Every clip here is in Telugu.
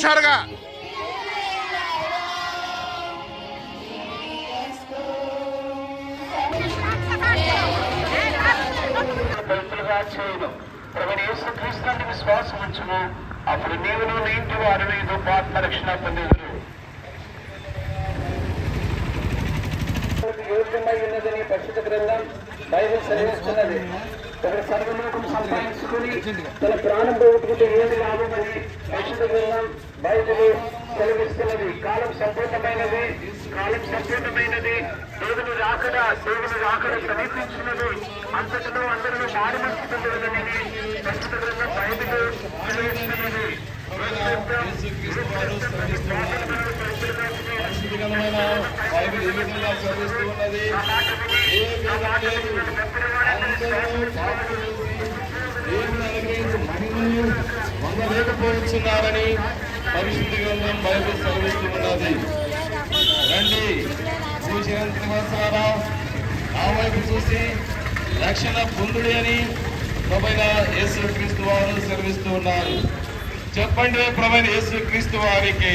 హుషారుగా చేయను క్రీస్తుని విశ్వాసం ఉంచుము, అప్పుడు నీవును నీ ఇంటి వారు నీదు ఆత్మరక్షణ పొందేదురు. యోగ్యమై ఉన్నదని పరిశుద్ధ గ్రంథం బైబిల్ సెలవిస్తున్నది. ఒకటి సర్వలోకం సంపాదించుకుని తన ప్రాణం పోగొట్టుకుంటే ఏమి లాభమని పరిశుద్ధ గ్రంథం బైబిల్ సెలవిస్తున్నది. కాలం సంపూర్ణమైనది, కాలం సంపూర్ణమైనది. దేవుని రాకడ సమీపించినది. అంతటిలో అందరూ మారుమనసు పొందవలనని పరిశుద్ధ గ్రంథం బైబిల్ సెలవిస్తున్నది. బైబిల్ ఏ విధంగా చదివిస్తూ ఉన్నది, దేవుని అనుగ్రహించి మహిమను పొందలేకపోతున్నారని పరిశుద్ధ గ్రంథం బైబిల్ చదివిస్తూ ఉన్నది. రండి చూసినంత వస్తారా, ఆ వైపు చూసి రక్షణ పొందుడి అని ప్రభువైన యేసుక్రీస్తు వారు సెలవిస్తూ ఉన్నారు. చెప్పండి, ప్రభువైన యేసుక్రీస్తు వారికి,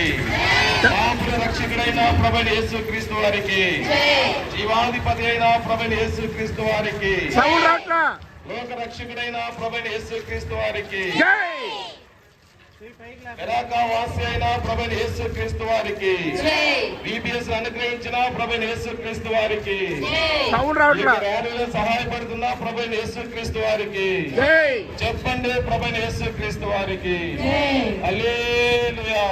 పాపుల రక్షకుడైన ప్రభువైన యేసుక్రీస్తు వారికి, జీవాధిపతి అయిన ప్రభువైన యేసుక్రీస్తు వారికి, లోక రక్షకుడైన ప్రభువైన యేసుక్రీస్తు వారికి, వాసి అయిన ప్రభువైన యేసుక్రీస్తు వారికి, బీబీఎస్ అనుగ్రహించిన ప్రభువైన యేసుక్రీస్తు వారికి, ర్యాలీలో సహాయపడుతున్న ప్రభువైన యేసుక్రీస్తు వారికి, చెప్పండి ప్రభువైన యేసుక్రీస్తు వారికి హల్లెలూయా.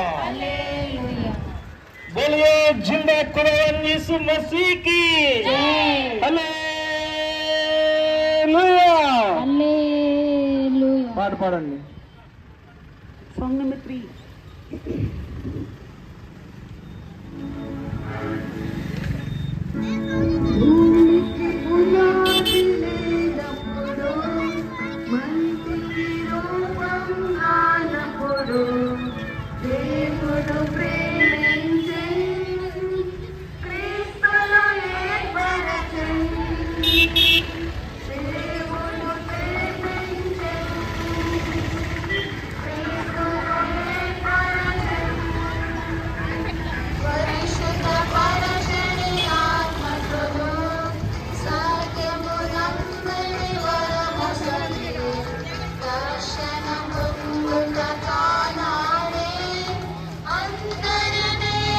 बोलिए जिंदा कुरान यीशु मसीह की हालेलुया हालेलुया. పాడండి సాంగ్ నెంబర్ 3.